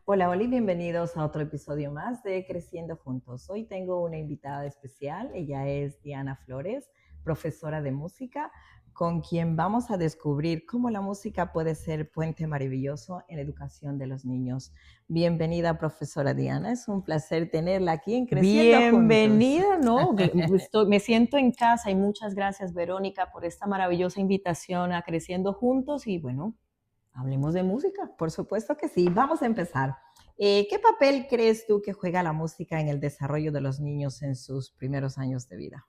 Hola, hola y bienvenidos a otro episodio más de Creciendo Juntos. Hoy tengo una invitada especial, ella es Diana Flores, profesora de música, con quien vamos a descubrir cómo la música puede ser puente maravilloso en la educación de los niños. Bienvenida, profesora Diana, es un placer tenerla aquí en Creciendo Juntos. Bienvenida, ¿no? Me siento en casa y muchas gracias, Verónica, por esta maravillosa invitación a Creciendo Juntos y bueno, hablemos de música. Por supuesto que sí, vamos a empezar. ¿Qué papel crees tú que juega la música en el desarrollo de los niños en sus primeros años de vida?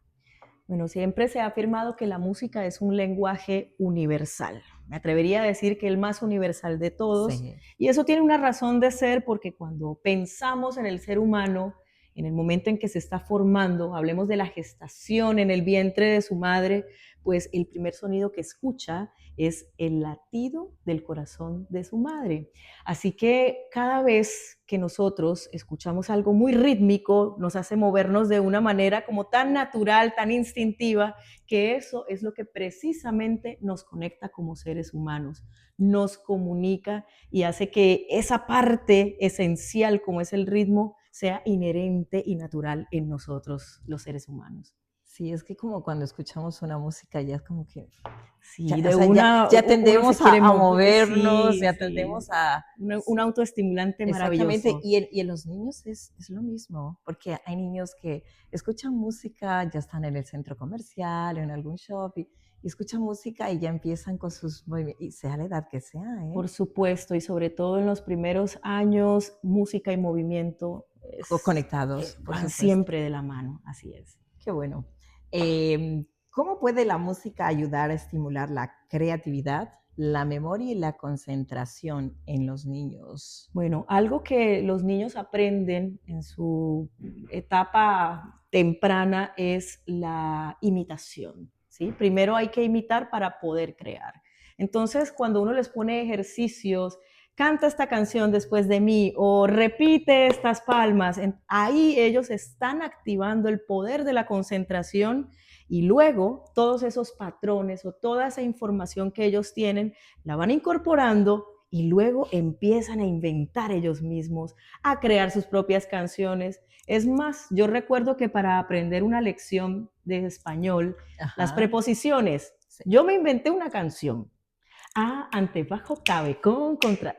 Bueno, siempre se ha afirmado que la música es un lenguaje universal. Me atrevería a decir que el más universal de todos. Sí. Y eso tiene una razón de ser porque cuando pensamos en el ser humano, en el momento en que se está formando, hablemos de la gestación en el vientre de su madre, pues el primer sonido que escucha es el latido del corazón de su madre. Así que cada vez que nosotros escuchamos algo muy rítmico, nos hace movernos de una manera como tan natural, tan instintiva, que eso es lo que precisamente nos conecta como seres humanos, nos comunica y hace que esa parte esencial como es el ritmo sea inherente y natural en nosotros, los seres humanos. Sí, es que como cuando escuchamos una música ya es como que, Sí, o de sea, ya, una, ya uno se tendemos quiere a mover, movernos, sí, ya sí, tendemos a... un autoestimulante Exactamente, maravilloso. y en los niños es lo mismo, porque hay niños que escuchan música, ya están en el centro comercial, en algún shopping, y escuchan música y ya empiezan con sus movimientos, y sea la edad que sea, ¿eh? Por supuesto, y sobre todo en los primeros años, música y movimiento Conectados, por van supuesto. siempre de la mano, así es. Qué bueno. ¿Cómo puede la música ayudar a estimular la creatividad, la memoria y la concentración en los niños? Bueno, algo que los niños aprenden en su etapa temprana es la imitación, ¿sí? Primero hay que imitar para poder crear. Entonces, cuando uno les pone ejercicios, canta esta canción después de mí o repite estas palmas, ahí ellos están activando el poder de la concentración y luego todos esos patrones o toda esa información que ellos tienen la van incorporando y luego empiezan a inventar ellos mismos, a crear sus propias canciones. Es más, yo recuerdo que para aprender una lección de español, las Ajá, preposiciones, sí, yo me inventé una canción. A, ante, bajo, cabe, con, contra,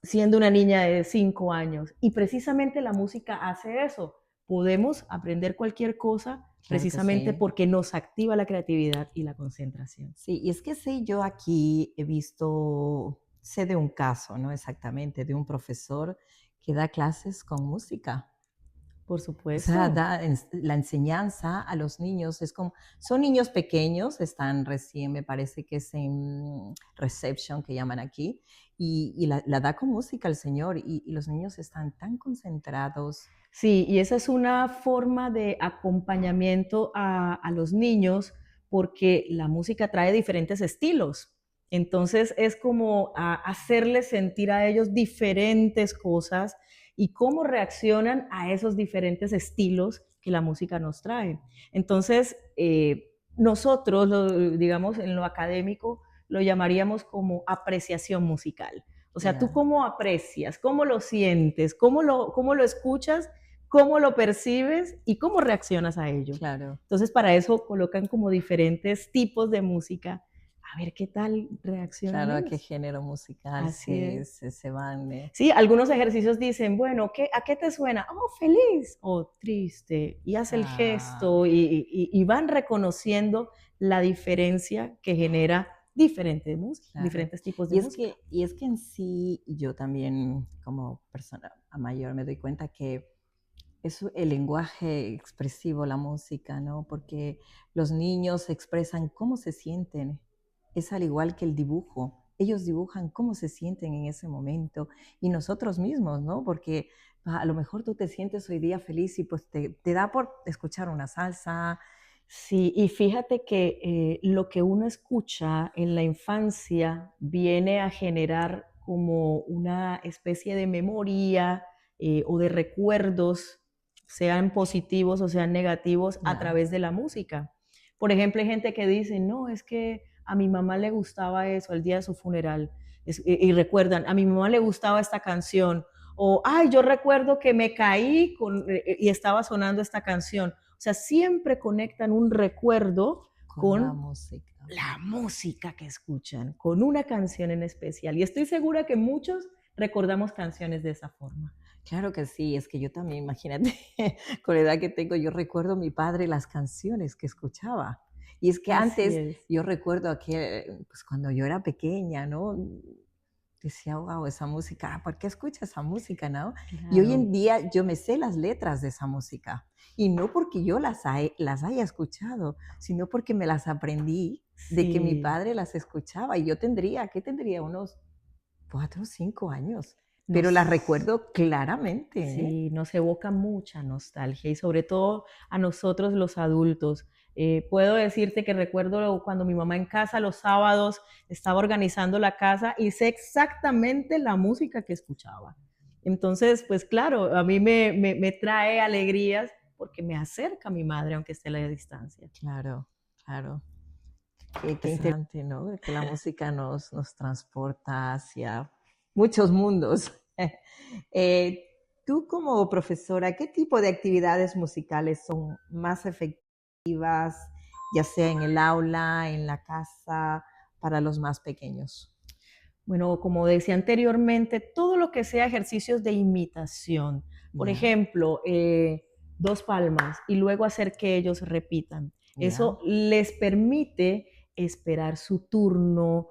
siendo una niña de 5 años. Y precisamente la música hace eso. Podemos aprender cualquier cosa claro que precisamente sí. porque nos activa la creatividad y la concentración. Sí, y es que sí, yo aquí he visto, sé de un caso, ¿no? Exactamente, de un profesor que da clases con música. Por O sea, supuesto. da la enseñanza a los niños, es como, son niños pequeños, están recién, me parece que es en reception, que llaman aquí, y la da con música el señor, y los niños están tan concentrados. Sí, y esa es una forma de acompañamiento a los niños porque la música trae diferentes estilos. Entonces es como hacerles sentir a ellos diferentes cosas y cómo reaccionan a esos diferentes estilos que la música nos trae. Entonces, nosotros, digamos, en lo académico, lo llamaríamos como apreciación musical. O sea, tú Ya, cómo aprecias, cómo lo sientes, cómo lo escuchas, cómo lo percibes y cómo reaccionas a ello. claro. Entonces, para eso colocan como diferentes tipos de música, a ver qué tal reaccionan Claro, a qué ellos. género musical Así es. se van. Sí, algunos ejercicios dicen, bueno, ¿a qué te suena? Oh, feliz o triste. Y hace el Ah, gesto y van reconociendo la diferencia que genera claro. diferentes tipos de música. Y es que en sí, yo también como persona mayor me doy cuenta que es el lenguaje expresivo, la música, ¿no? Porque los niños expresan cómo se sienten. Es al igual que el dibujo. Ellos dibujan cómo se sienten en ese momento y nosotros mismos, ¿no? Porque a lo mejor tú te sientes hoy día feliz y pues te da por escuchar una salsa. Sí, y fíjate que lo que uno escucha en la infancia viene a generar como una especie de memoria o de recuerdos, sean positivos o sean negativos, a Ya, través de la música. Por ejemplo, hay gente que dice, no, es que a mi mamá le gustaba eso el día de su funeral, y recuerdan, a mi mamá le gustaba esta canción, o, ay, yo recuerdo que me caí y estaba sonando esta canción. O sea, siempre conectan un recuerdo Con la con música. la música que escuchan, con una canción en especial. Y estoy segura que muchos recordamos canciones de esa forma. Claro que sí, es que yo también, imagínate, con la edad que tengo, yo recuerdo a mi padre las canciones que escuchaba. Y es que Así antes es. yo recuerdo que, pues cuando yo era pequeña, ¿no? Decía, wow, esa música, ¿por qué escucha esa música, no? Y hoy Claro, en día yo me sé las letras de esa música. Y no porque yo las haya escuchado, sino porque me las aprendí de que mi sí. padre las escuchaba. Y yo tendría, ¿qué tendría? Unos 4 o 5 años. Pero las Nos recuerdo claramente, ¿eh? Sí, nos evoca mucha nostalgia y sobre todo a nosotros los adultos. Puedo decirte que recuerdo cuando mi mamá en casa los sábados estaba organizando la casa y sé exactamente la música que escuchaba. Entonces, pues claro, a mí me trae alegrías porque me acerca a mi madre aunque esté a la distancia. Claro, claro. Qué Ese- interesante, ¿no? Que la música nos transporta hacia muchos mundos. Eh, tú como profesora, ¿qué tipo de actividades musicales son más efectivas, ya sea en el aula, en la casa, para los más pequeños? Bueno, como decía anteriormente, todo lo que sea ejercicios de imitación. Por Ya, ejemplo, dos palmas y luego hacer que ellos repitan. ya, Eso les permite esperar su turno,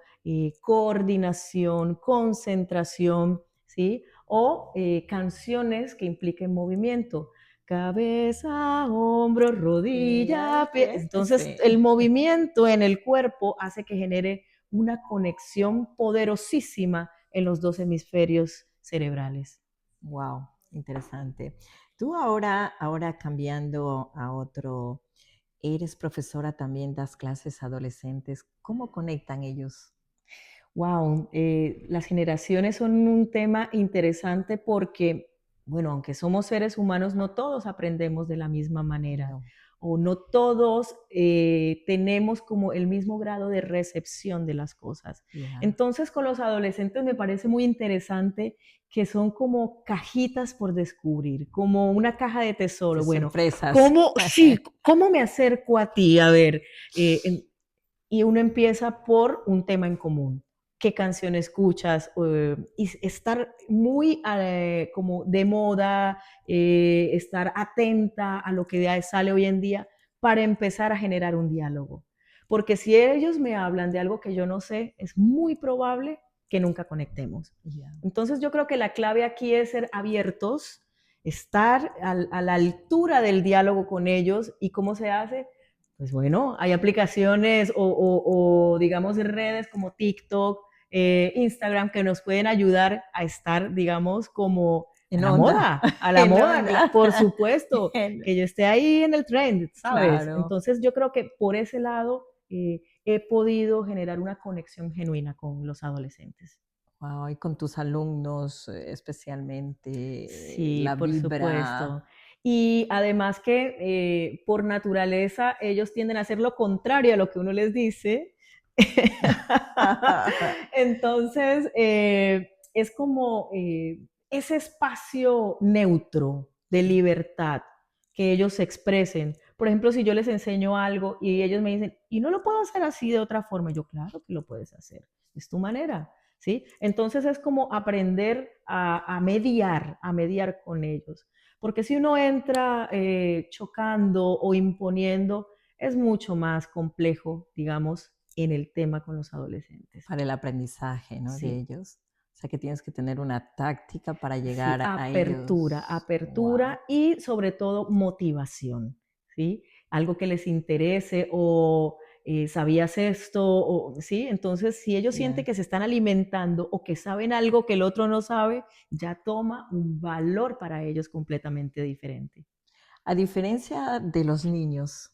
coordinación, concentración, ¿sí? O canciones que impliquen movimiento. Cabeza, hombro, ya, rodilla, pie. Entonces, sí. el movimiento en el cuerpo hace que genere una conexión poderosísima en los dos hemisferios cerebrales. Wow, interesante. Tú ahora cambiando a otro, eres profesora también, das clases a adolescentes. ¿Cómo conectan ellos? Wow, las generaciones son un tema interesante porque, bueno, aunque somos seres humanos, no todos aprendemos de la misma manera No, o no todos tenemos como el mismo grado de recepción de las cosas. ya. Entonces, con los adolescentes me parece muy interesante que son como cajitas por descubrir, como una caja de De tesoro. Bueno, sorpresas. ¿cómo, sí, cómo me acerco a ti? A ver, y uno empieza por un tema en común. ¿Qué canción escuchas? Y estar muy como de moda, estar atenta a lo que sale hoy en día para empezar a generar un diálogo. Porque si ellos me hablan de algo que yo no sé, es muy probable que nunca conectemos. Ya. Entonces yo creo que la clave aquí es ser abiertos, estar a la altura del diálogo con ellos. ¿Y cómo se hace? Pues bueno, hay aplicaciones o digamos redes como TikTok, Instagram que nos pueden ayudar a estar, digamos, como En onda, a la en moda, onda. por supuesto, que yo esté ahí en el trend, ¿sabes? Claro. Entonces yo creo que por ese lado he podido generar una conexión genuina con los adolescentes. Wow, y con tus alumnos, especialmente, Sí, la por vibra. supuesto. Y además que por naturaleza ellos tienden a hacer lo contrario a lo que uno les dice. Entonces, es como ese espacio neutro de libertad que ellos se expresen. Por ejemplo, si yo les enseño algo y ellos me dicen, y no lo puedo hacer así de otra forma, yo claro que lo puedes hacer, es tu manera. ¿Sí? Entonces es como aprender a mediar con ellos. Porque si uno entra chocando o imponiendo, es mucho más complejo, digamos, en el tema con los adolescentes. Para el aprendizaje, ¿no? De Sí, ellos. O sea, que tienes que tener una táctica para sí, llegar a apertura, ellos. Wow. apertura y sobre todo motivación, ¿sí? Algo que les interese o sabías esto, o, ¿sí? Entonces, si ellos sienten Ya. que se están alimentando o que saben algo que el otro no sabe, ya toma un valor para ellos completamente diferente. A diferencia de los niños,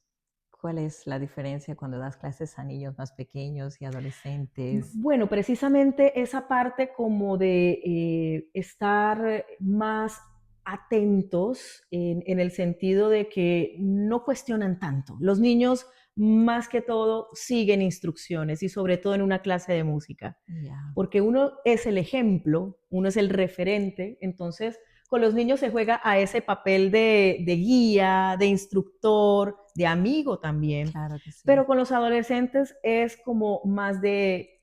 ¿cuál es la diferencia cuando das clases a niños más pequeños y adolescentes? Bueno, precisamente esa parte como de estar más atentos en el sentido de que no cuestionan tanto. Los niños más que todo siguen instrucciones y sobre todo en una clase de música, Ya, porque uno es el ejemplo, uno es el referente, entonces con los niños se juega a ese papel de guía, de instructor, de amigo también, claro que sí. pero con los adolescentes es como más de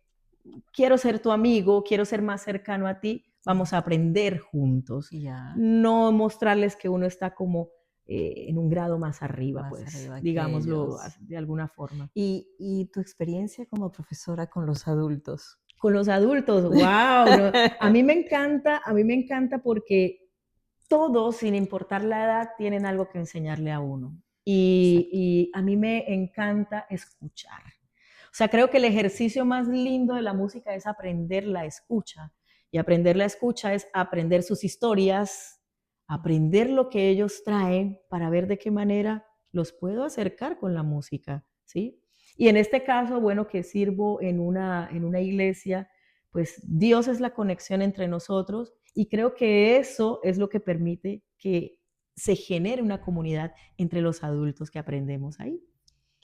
quiero ser tu amigo, quiero ser más cercano a ti, vamos a aprender juntos. Ya, No mostrarles que uno está como en un grado más arriba, más pues, arriba que digámoslo ellos. de alguna forma. Y tu experiencia como profesora con los adultos? Con los adultos, wow, no, a mí me encanta porque todos, sin importar la edad, tienen algo que enseñarle a uno. Exacto. Y a mí me encanta escuchar. O sea, creo que el ejercicio más lindo de la música es aprender la escucha. Y aprender la escucha es aprender sus historias, aprender lo que ellos traen para ver de qué manera los puedo acercar con la música, ¿sí? Y en este caso, bueno, que sirvo en una iglesia, pues Dios es la conexión entre nosotros y creo que eso es lo que permite que se genere una comunidad entre los adultos que aprendemos ahí.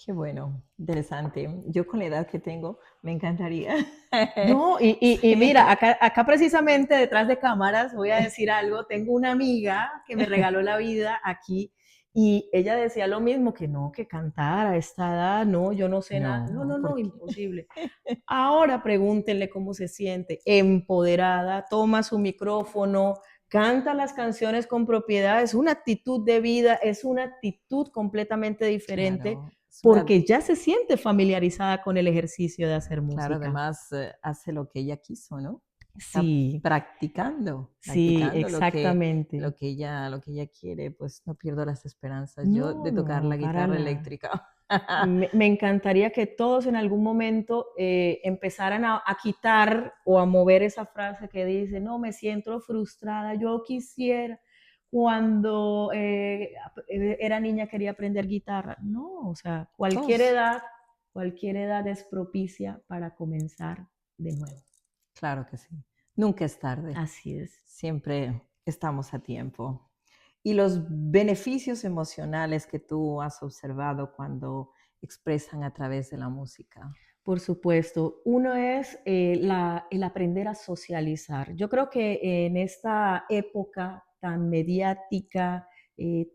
Qué bueno, interesante. Yo con la edad que tengo, me encantaría. No, y mira, Sí. acá precisamente detrás de cámaras voy a decir algo, tengo una amiga que me regaló la vida aquí y ella decía lo mismo, que no, que cantar a esta edad, no, yo no sé nada, no, No, no, no, ¿por qué? imposible. Ahora pregúntenle cómo se siente, empoderada, toma su micrófono, canta las canciones con propiedad, es una actitud de vida, es una actitud completamente diferente Claro, es una, porque ya se siente familiarizada con el ejercicio de hacer claro, música. además hace lo que ella quiso, ¿no? Está Sí, practicando, sí, practicando exactamente. lo que ella quiere, pues no pierdo las esperanzas yo No, de tocar la no, para guitarra nada. eléctrica. Me encantaría que todos en algún momento empezaran a quitar o a mover esa frase que dice, no, me siento frustrada, yo quisiera, cuando era niña quería aprender guitarra. No, o sea, Todos, cualquier edad es propicia para comenzar de nuevo. claro que sí. Nunca es tarde. Así es. Siempre estamos a tiempo. Y los beneficios emocionales que tú has observado cuando expresan a través de la música. Por supuesto. Uno es el aprender a socializar. Yo creo que en esta época tan mediática,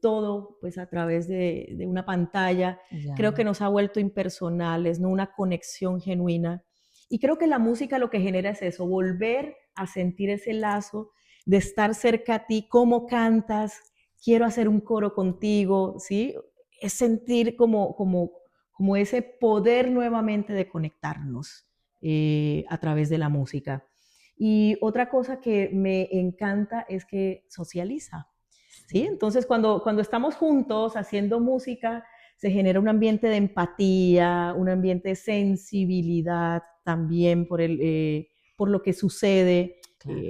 todo pues a través de una pantalla, creo que Ya, nos ha vuelto impersonales, no una conexión genuina. Y creo que la música lo que genera es eso, volver a sentir ese lazo de estar cerca a ti, cómo cantas, quiero hacer un coro contigo, ¿sí? Es sentir como ese poder nuevamente de conectarnos a través de la música. Y otra cosa que me encanta es que socializa, ¿sí? sí, Entonces, cuando estamos juntos haciendo música, se genera un ambiente de empatía, un ambiente de sensibilidad también por lo que sucede. claro.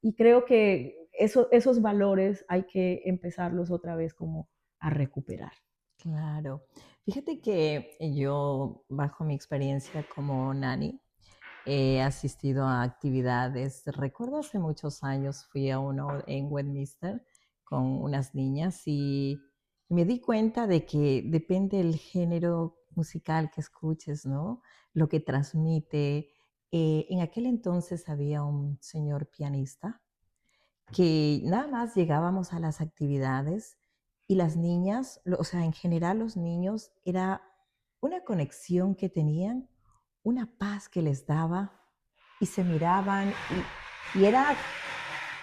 Y creo que esos valores hay que empezarlos otra vez como a recuperar. Claro. Fíjate que yo, bajo mi experiencia como nani, he asistido a actividades. Recuerdo hace muchos años fui a uno en Westminster con unas niñas y me di cuenta de que depende el género musical que escuches, ¿no? Lo que transmite. En aquel entonces había un señor pianista que nada más llegábamos a las actividades y las niñas, o sea, en general los niños, era una conexión que tenían, una paz que les daba y se miraban y era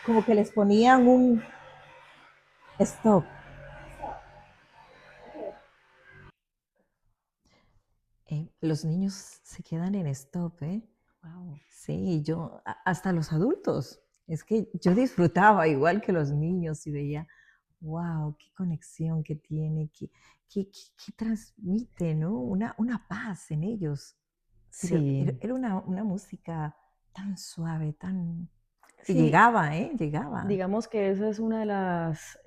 como que les ponían un stop. Los niños se quedan en stop, ¿eh? Wow. Sí, yo, hasta los adultos. Es que yo disfrutaba igual que los niños y veía, wow, qué conexión que tiene, qué transmite, ¿no? Una paz en ellos. Pero Sí, era una música tan suave, tan... que sí, llegaba, ¿eh? Llegaba. digamos que esa es una de las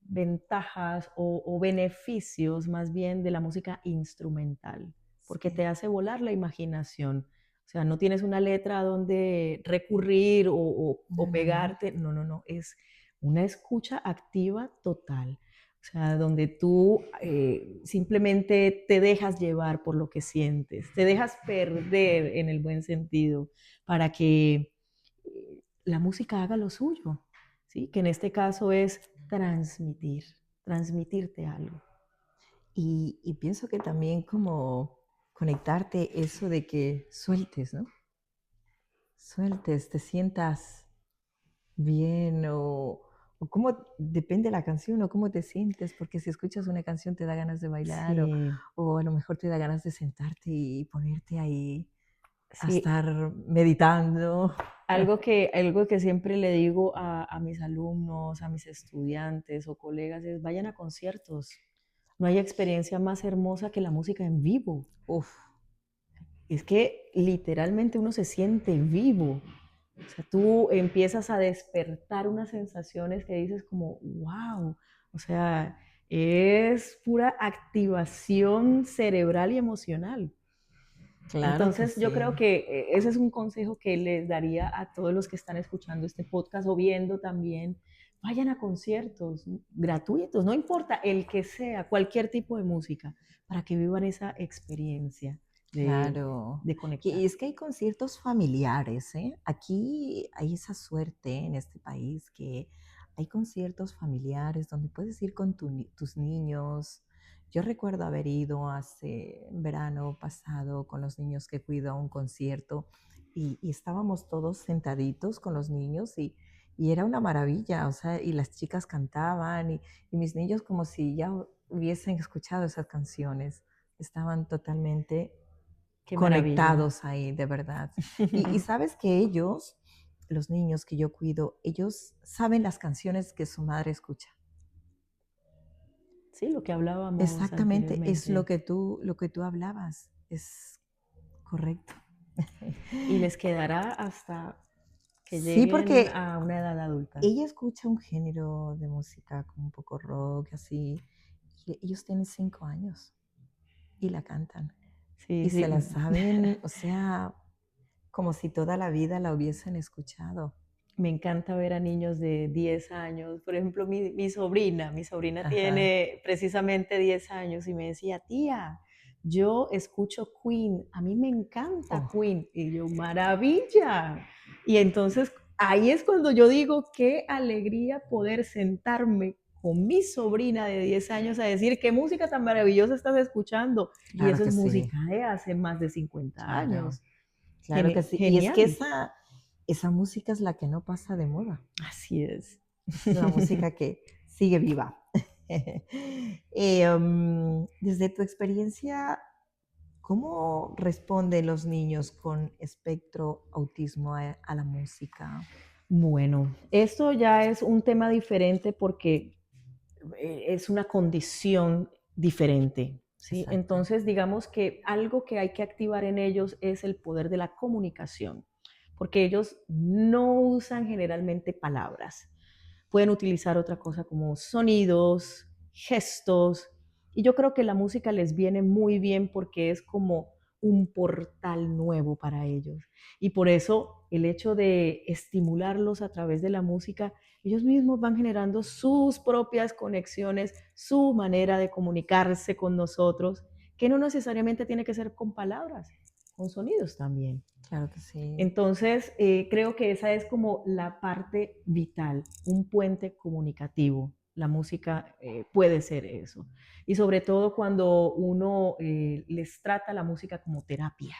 ventajas o beneficios más bien de la música instrumental, porque te Sí, hace volar la imaginación. O sea, no tienes una letra a donde recurrir o no, no, no. pegarte, no, no, no, es una escucha activa total. O sea, donde tú simplemente te dejas llevar por lo que sientes, te dejas perder en el buen sentido para que la música haga lo suyo, ¿sí? Que en este caso es transmitir, transmitirte algo. Y pienso que también como conectarte eso de que sueltes, ¿no? Sueltes, te sientas bien o cómo depende la canción o cómo te sientes, porque si escuchas una canción te da ganas de bailar Sí, o a lo mejor te da ganas de sentarte y ponerte ahí a sí. estar meditando. Algo que siempre le digo a mis alumnos, a mis estudiantes o colegas es vayan a conciertos. No hay experiencia más hermosa que la música en vivo. Uf, Es que literalmente uno se siente vivo. O sea, tú empiezas a despertar unas sensaciones que dices como, wow, o sea, es pura activación cerebral y emocional. claro que Entonces, yo sí. creo que ese es un consejo que les daría a todos los que están escuchando este podcast o viendo también. Vayan a conciertos gratuitos, no importa el que sea, cualquier tipo de música, para que vivan esa experiencia Claro. de Y conectar. es que hay conciertos familiares, ¿eh? Aquí hay esa suerte en este país que hay conciertos familiares donde puedes ir con tus niños. Yo recuerdo haber ido hace verano pasado con los niños que cuido a un concierto y estábamos todos sentaditos con los niños y era una maravilla, o sea, y las chicas cantaban y mis niños como si ya hubiesen escuchado esas canciones, estaban totalmente Qué maravilla. conectados ahí, de verdad. Y sabes que ellos, los niños que yo cuido, ellos saben las canciones que su madre escucha. Sí, lo que hablábamos Exactamente, es anteriormente. lo que tú hablabas, es correcto. Y les quedará hasta que Sí, lleguen porque a una edad adulta. ella escucha un género de música como un poco rock, así, y ellos tienen 5 años y la cantan. Sí, Y se sí. la saben, o sea, como si toda la vida la hubiesen escuchado. Me encanta ver a niños de 10 años. Por ejemplo, mi sobrina Ajá. tiene precisamente 10 años y me decía, tía, yo escucho Queen, a mí me encanta Oh, Queen. Y yo, maravilla. Y entonces ahí es cuando yo digo, qué alegría poder sentarme con mi sobrina de 10 años a decir, qué música tan maravillosa estás escuchando. Y claro eso que es sí, música de hace más de 50 claro, años. claro que sí. Y es que Genial. esa música es la que no pasa de moda, Así es. es la música que sigue viva. Desde tu experiencia, ¿cómo responden los niños con espectro autismo a la música? Bueno, esto ya es un tema diferente porque es una condición diferente, ¿sí? Exacto. Entonces, digamos que algo que hay que activar en ellos es el poder de la comunicación, porque ellos no usan generalmente palabras. Pueden utilizar otra cosa como sonidos, gestos, y yo creo que la música les viene muy bien porque es como un portal nuevo para ellos. Y por eso el hecho de estimularlos a través de la música, ellos mismos van generando sus propias conexiones, su manera de comunicarse con nosotros, que no necesariamente tiene que ser con palabras, con sonidos también. Claro que sí. Entonces, creo que esa es como la parte vital, un puente comunicativo. La música puede ser eso. Y sobre todo cuando uno les trata la música como terapia.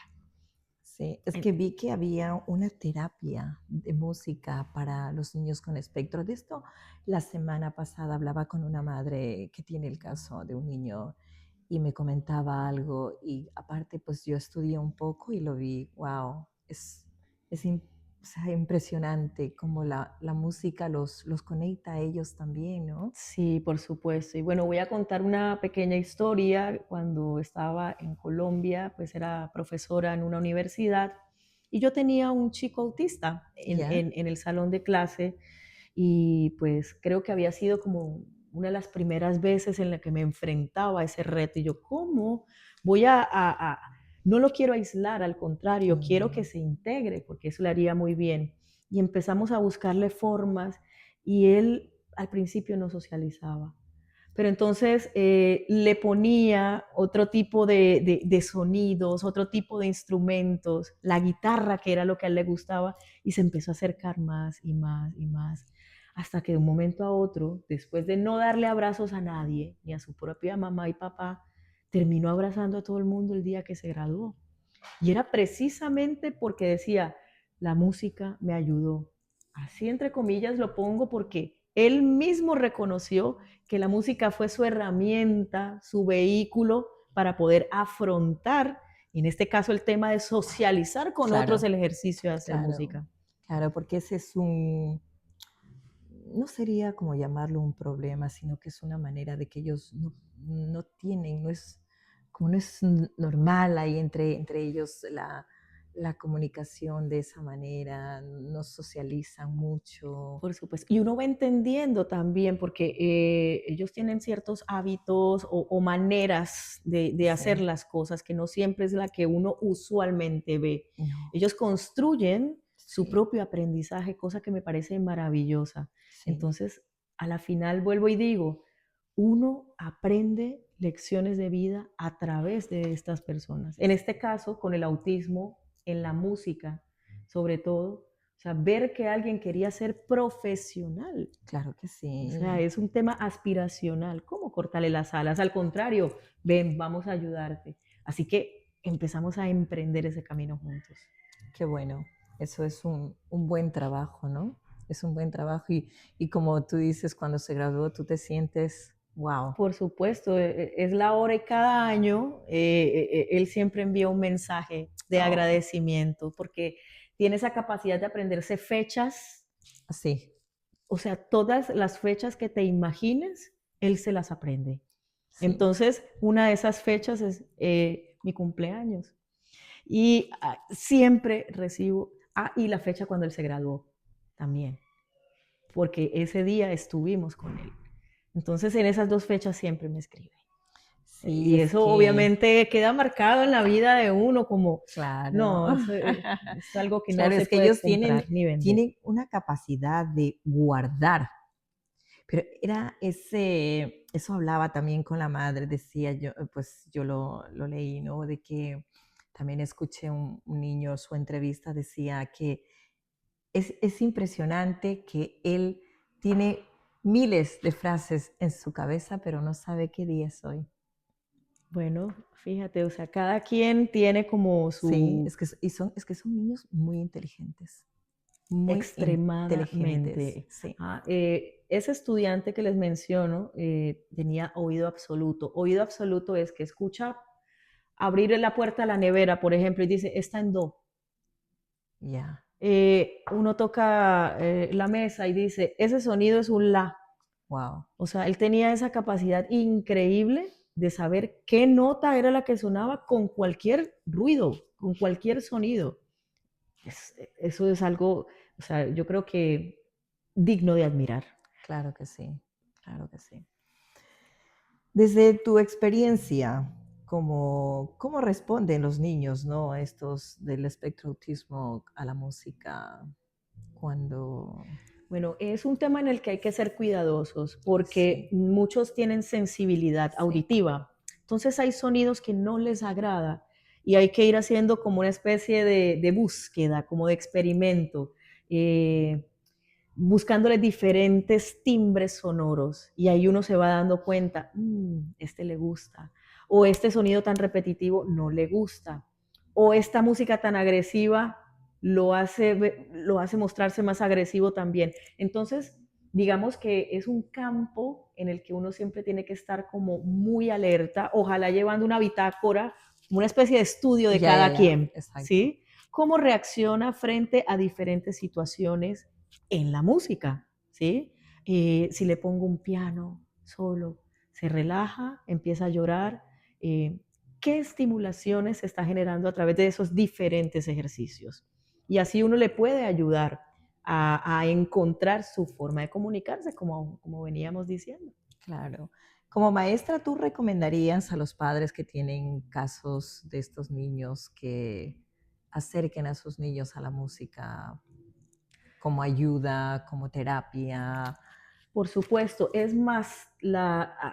Sí, es que vi que había una terapia de música para los niños con espectro. De esto, la semana pasada hablaba con una madre que tiene el caso de un niño y me comentaba algo y aparte pues yo estudié un poco y lo vi, wow, es o sea, impresionante cómo la música los conecta a ellos también, ¿no? Sí, por supuesto. Y bueno, voy a contar una pequeña historia. Cuando estaba en Colombia, pues era profesora en una universidad y yo tenía un chico autista ¿Ya? en el salón de clase y pues creo que había sido como una de las primeras veces en la que me enfrentaba a ese reto y yo, ¿cómo voy no lo quiero aislar, al contrario, quiero que Mm, se integre porque eso le haría muy bien. Y empezamos a buscarle formas y él al principio no socializaba, pero entonces le ponía otro tipo de sonidos, otro tipo de instrumentos, la guitarra, que era lo que a él le gustaba, y se empezó a acercar más y más y más, hasta que de un momento a otro, después de no darle abrazos a nadie, ni a su propia mamá y papá, terminó abrazando a todo el mundo el día que se graduó. Y era precisamente porque decía, la música me ayudó. Así entre comillas lo pongo porque él mismo reconoció que la música fue su herramienta, su vehículo para poder afrontar, en este caso, el tema de socializar con otros Claro, el ejercicio de hacer claro, música. claro, porque ese es no sería como llamarlo un problema, sino que es una manera de que ellos no tienen, no es, como no es normal ahí entre ellos la comunicación de esa manera, no socializan mucho. Por supuesto. Y uno va entendiendo también, porque ellos tienen ciertos hábitos o maneras de hacer Sí, las cosas que no siempre es la que uno usualmente ve. no, Ellos construyen su sí, propio aprendizaje, cosa que me parece maravillosa. sí, Entonces, a la final vuelvo y digo, uno aprende lecciones de vida a través de estas personas. En este caso, con el autismo, en la música, sobre todo, o sea, ver que alguien quería ser profesional, claro que o sea, sí. es un tema aspiracional. ¿Cómo cortarle las alas? Al contrario, ven, vamos a ayudarte. Así que empezamos a emprender ese camino juntos. Qué bueno, eso es un buen trabajo, ¿no? Es un buen trabajo y como tú dices, cuando se graduó, tú te sientes, wow, Por supuesto, es la hora y cada año él siempre envía un mensaje de oh, agradecimiento porque tiene esa capacidad de aprenderse fechas, así, o sea, todas las fechas que te imagines, él se las aprende. sí, Entonces, una de esas fechas es mi cumpleaños. Y siempre recibo, y la fecha cuando él se graduó también, porque ese día estuvimos con él. Entonces, en esas dos fechas siempre me escribe. sí, Y es eso que, obviamente queda marcado en la vida de uno como, claro, no, es algo que no claro, se es que puede ellos comprar ni vender. tienen una capacidad de guardar, pero era eso hablaba también con la madre, decía yo, pues yo lo leí, ¿no? De que también escuché un niño, su entrevista decía que es impresionante que él tiene miles de frases en su cabeza, pero no sabe qué día es hoy. Bueno, fíjate, o sea, cada quien tiene como Sí, su es que son niños muy inteligentes, extremadamente. sí. Ese estudiante que les menciono tenía oído absoluto. Oído absoluto es que escucha abrir la puerta a la nevera, por ejemplo, y dice, está en do. Ya, Uno toca la mesa y dice, ese sonido es un la. wow, O sea, él tenía esa capacidad increíble de saber qué nota era la que sonaba con cualquier ruido, con cualquier sonido. Eso es algo, o sea, yo creo que digno de admirar. claro que sí, claro que sí. Desde tu experiencia, ¿cómo responden los niños, ¿no? Estos del espectro autismo a la música cuando... Bueno, es un tema en el que hay que ser cuidadosos porque Sí, muchos tienen sensibilidad sí, auditiva. Entonces hay sonidos que no les agrada y hay que ir haciendo como una especie de búsqueda, como de experimento, eh, buscándoles diferentes timbres sonoros. Y ahí uno se va dando cuenta, este le gusta, o este sonido tan repetitivo no le gusta, o esta música tan agresiva lo hace mostrarse más agresivo también. Entonces, digamos que es un campo en el que uno siempre tiene que estar como muy alerta, ojalá llevando una bitácora, una especie de estudio de ya, cada ya, quien, exacto. ¿sí? Cómo reacciona frente a diferentes situaciones en la música, ¿sí? Si le pongo un piano solo, se relaja, empieza a llorar. eh, ¿Qué estimulaciones se está generando a través de esos diferentes ejercicios? Y así uno le puede ayudar a encontrar su forma de comunicarse, como veníamos diciendo. Claro. Como maestra, ¿tú recomendarías a los padres que tienen casos de estos niños que acerquen a sus niños a la música como ayuda, como terapia? Por supuesto, es más,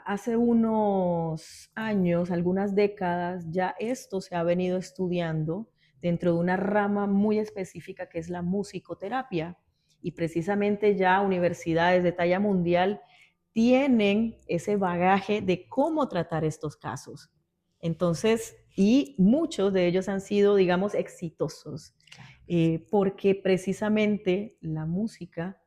hace unos años, algunas décadas, ya esto se ha venido estudiando dentro de una rama muy específica que es la musicoterapia. Y precisamente ya universidades de talla mundial tienen ese bagaje de cómo tratar estos casos. Entonces, y muchos de ellos han sido, digamos, exitosos, porque precisamente la música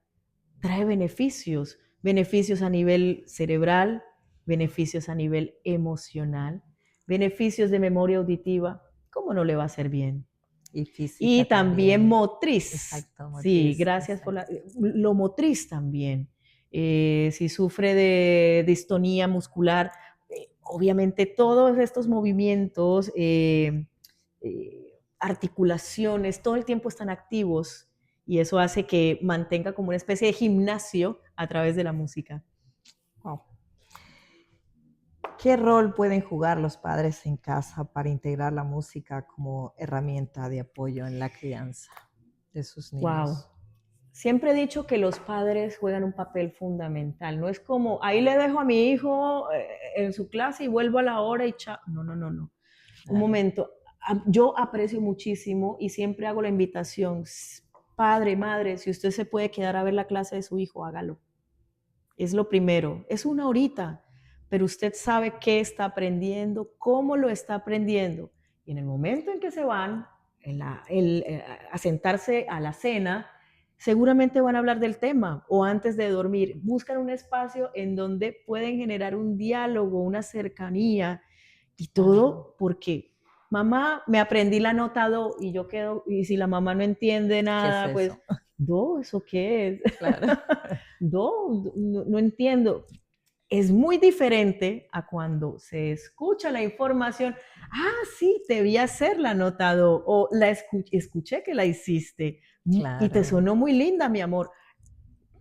trae beneficios, beneficios a nivel cerebral, beneficios a nivel emocional, beneficios de memoria auditiva. ¿Cómo no le va a hacer bien? Y física Y también también. motriz. Exacto, Sí, motriz, gracias por exacto. lo motriz también. Si sufre de distonía muscular, obviamente todos estos movimientos, articulaciones, todo el tiempo están activos y eso hace que mantenga como una especie de gimnasio a través de la música. Wow. ¿Qué rol pueden jugar los padres en casa para integrar la música como herramienta de apoyo en la crianza de sus Wow. niños? Siempre he dicho que los padres juegan un papel fundamental. No es como, ahí le dejo a mi hijo en su clase y vuelvo a la hora y chao. No, no, no, no. Un Claro, momento. Yo aprecio muchísimo y siempre hago la invitación. Padre, madre, si usted se puede quedar a ver la clase de su hijo, hágalo. Es lo primero. Es una horita, pero usted sabe qué está aprendiendo, cómo lo está aprendiendo. Y en el momento en que se van a sentarse a la cena, seguramente van a hablar del tema o antes de dormir. Buscan un espacio en donde pueden generar un diálogo, una cercanía y claro. todo porque mamá, me aprendí la nota do y yo quedo, y si la mamá no entiende ¿Qué es nada, pues, eso? do, ¿eso qué es? Claro. Do, no, no entiendo. Es muy diferente a cuando se escucha la información. Ah, sí, te vi hacer la nota do, o escuché que la hiciste y te Claro. sonó muy linda, mi amor.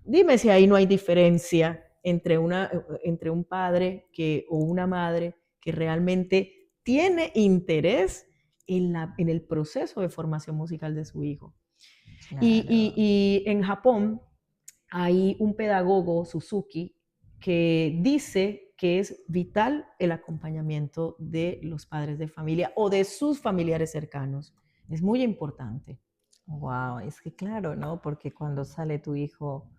Dime si ahí no hay diferencia entre un padre o una madre que realmente tiene interés en el proceso de formación musical de su hijo. Claro. Y en Japón hay un pedagogo, Suzuki, que dice que es vital el acompañamiento de los padres de familia o de sus familiares cercanos. Es muy importante. Wow, es que claro, ¿no? Porque cuando sale tu hijo,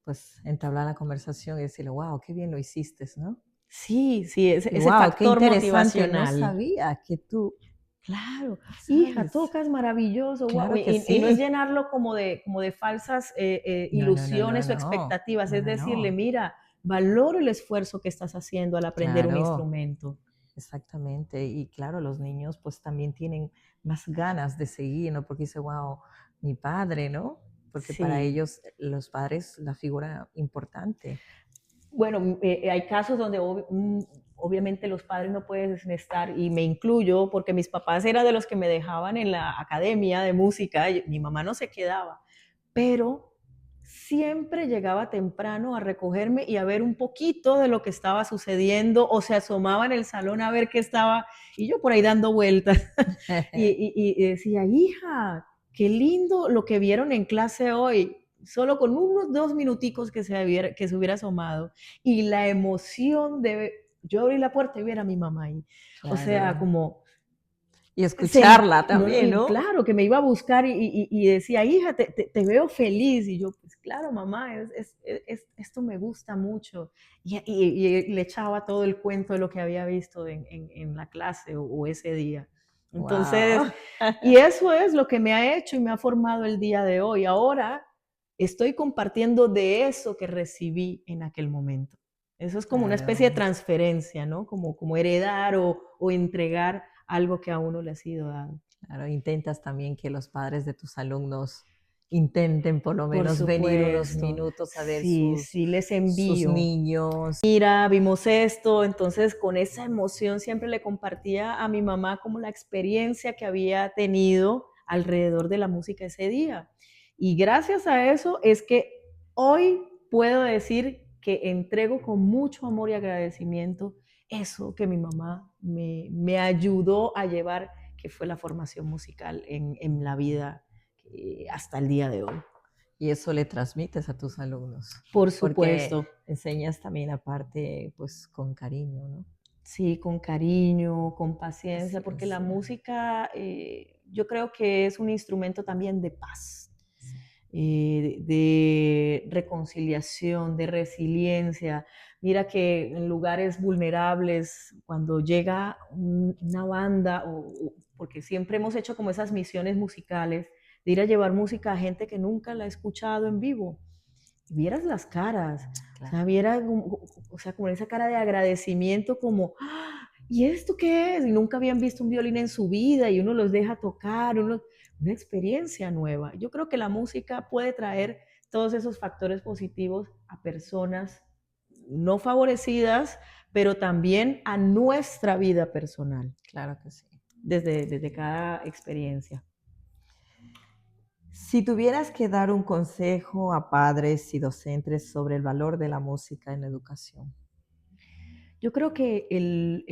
pues entablar la conversación y decirle, wow, qué bien lo hiciste, ¿no? Sí, sí, Y ese wow, qué factor interesante, no motivacional. sabía que tú, Claro, hija, ¿sabes? tocas maravilloso, guau, Claro que y no es sí. llenarlo como de falsas No, no, no, no, ilusiones o no, expectativas, no, es no, decirle, no. mira, valoro el esfuerzo que estás haciendo al aprender un Claro, instrumento. exactamente. Y claro, los niños pues también tienen más ganas de seguir, ¿no? Porque dice, wow, mi padre, ¿no? Porque para Sí. ellos, los padres, la figura importante. Bueno, hay casos donde obviamente los padres no pueden estar, y me incluyo, porque mis papás eran de los que me dejaban en la academia de música, y mi mamá no se quedaba, pero siempre llegaba temprano a recogerme y a ver un poquito de lo que estaba sucediendo, o se asomaba en el salón a ver qué estaba, y yo por ahí dando vueltas, y decía, hija, qué lindo lo que vieron en clase hoy, solo con unos 2 minuticos que se hubiera asomado, y la emoción de yo abrir la puerta y ver a mi mamá ahí, o sea, Claro. como Y escucharla no, no, también, y ¿no? claro, que me iba a buscar y decía, hija, te veo feliz. Y yo, pues claro, mamá, esto me gusta mucho. Y le echaba todo el cuento de lo que había visto en la clase o ese día. Entonces, Wow. y eso es lo que me ha hecho y me ha formado el día de hoy. Ahora estoy compartiendo de eso que recibí en aquel momento. Eso es como una especie de Claro, transferencia, ¿no? Como heredar o entregar algo que a uno le ha sido dado. claro. Intentas también que los padres de tus alumnos intenten por lo Por menos venir unos supuesto. minutos a ver Sí, sí, les sus envío. niños. Mira, vimos esto, entonces con esa emoción siempre le compartía a mi mamá como la experiencia que había tenido alrededor de la música ese día. Y gracias a eso es que hoy puedo decir que entrego con mucho amor y agradecimiento eso que mi mamá me ayudó a llevar, que fue la formación musical en la vida hasta el día de hoy. Y eso le transmites a tus alumnos, Por porque supuesto. enseñas también aparte, pues, con cariño, ¿no? Sí, con cariño, con Así paciencia, porque es. la música, yo creo que es un instrumento también de paz, Sí. de reconciliación, de resiliencia. Mira que en lugares vulnerables, cuando llega una banda, porque siempre hemos hecho como esas misiones musicales, de ir a llevar música a gente que nunca la ha escuchado en vivo. Vieras las caras, o Claro. sea, o sea, como esa cara de agradecimiento, como, "Ah, ¿y esto qué es?". Y nunca habían visto un violín en su vida y uno los deja tocar, una experiencia nueva. Yo creo que la música puede traer todos esos factores positivos a personas no favorecidas, pero también a nuestra vida personal, Claro que sí. desde cada experiencia. Si tuvieras que dar un consejo a padres y docentes sobre el valor de la música en la educación. Yo creo que el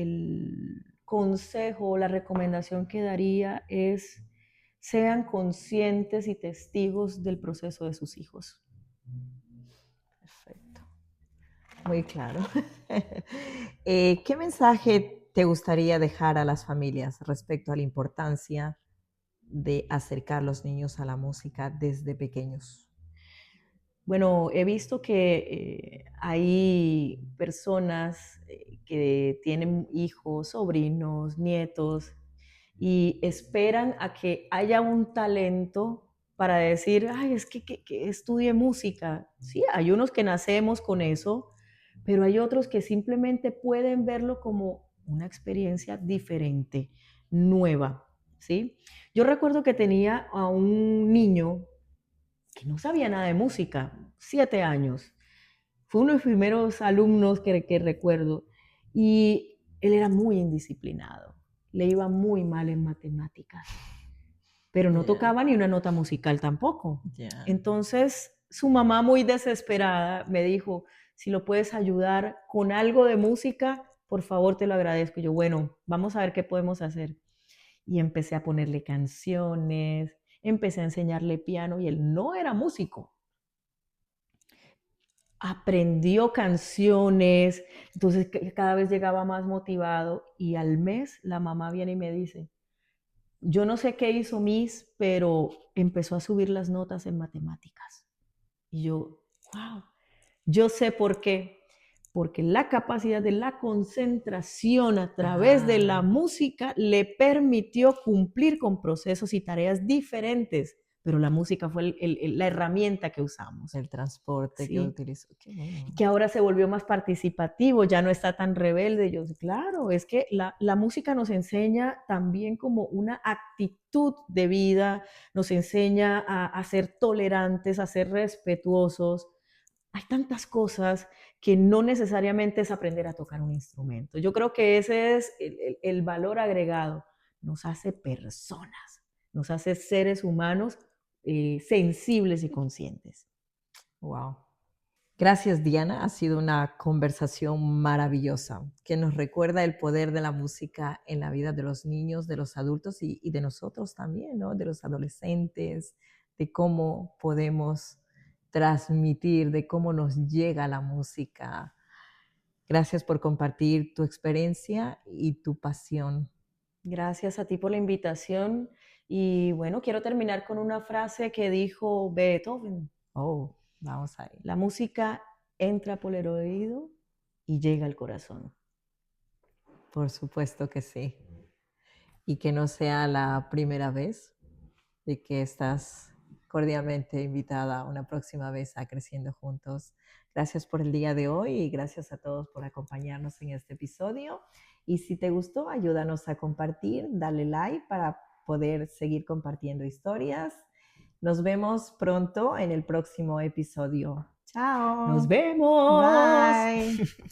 consejo, la recomendación que daría es sean conscientes y testigos del proceso de sus hijos. Perfecto. Muy claro. ¿Qué mensaje te gustaría dejar a las familias respecto a la importancia de acercar los niños a la música desde pequeños? Bueno, he visto que hay personas que tienen hijos, sobrinos, nietos, y esperan a que haya un talento para decir, ay, es que estudie música. Sí, hay unos que nacemos con eso, pero hay otros que simplemente pueden verlo como una experiencia diferente, nueva, ¿sí? Yo recuerdo que tenía a un niño que no sabía nada de música, 7 años. Fue uno de los primeros alumnos que recuerdo y él era muy indisciplinado, le iba muy mal en matemáticas, pero no Ya, tocaba ni una nota musical tampoco. ya. Entonces, su mamá muy desesperada me dijo, si lo puedes ayudar con algo de música, por favor te lo agradezco. Y yo, bueno, vamos a ver qué podemos hacer. Y empecé a ponerle canciones, empecé a enseñarle piano y él no era músico, aprendió canciones, entonces cada vez llegaba más motivado y al mes la mamá viene y me dice, yo no sé qué hizo Miss, pero empezó a subir las notas en matemáticas. Y yo, wow, yo sé por qué. Porque la capacidad de la concentración a través de la Ah, música le permitió cumplir con procesos y tareas diferentes, pero la música fue la herramienta que usamos. el transporte que ¿Sí? utilizo. Qué bueno. Que ahora se volvió más participativo, ya no está tan rebelde. Yo, claro, es que la música nos enseña también como una actitud de vida, nos enseña a ser tolerantes, a ser respetuosos. Hay tantas cosas que no necesariamente es aprender a tocar un instrumento. Yo creo que ese es el valor agregado. Nos hace personas, nos hace seres humanos sensibles y conscientes. Wow. Gracias, Diana. Ha sido una conversación maravillosa que nos recuerda el poder de la música en la vida de los niños, de los adultos y de nosotros también, ¿no? De los adolescentes, de cómo podemos transmitir, de cómo nos llega la música. Gracias por compartir tu experiencia y tu pasión. Gracias a ti por la invitación. Y bueno, quiero terminar con una frase que dijo Beethoven. Oh, vamos ahí. La música entra por el oído y llega al corazón. Por supuesto que sí. Y que no sea la primera vez de que estás cordialmente invitada una próxima vez a Creciendo Juntos. Gracias por el día de hoy y gracias a todos por acompañarnos en este episodio. Y si te gustó, ayúdanos a compartir, dale like para poder seguir compartiendo historias. Nos vemos pronto en el próximo episodio. Nos Chao. vemos. Bye.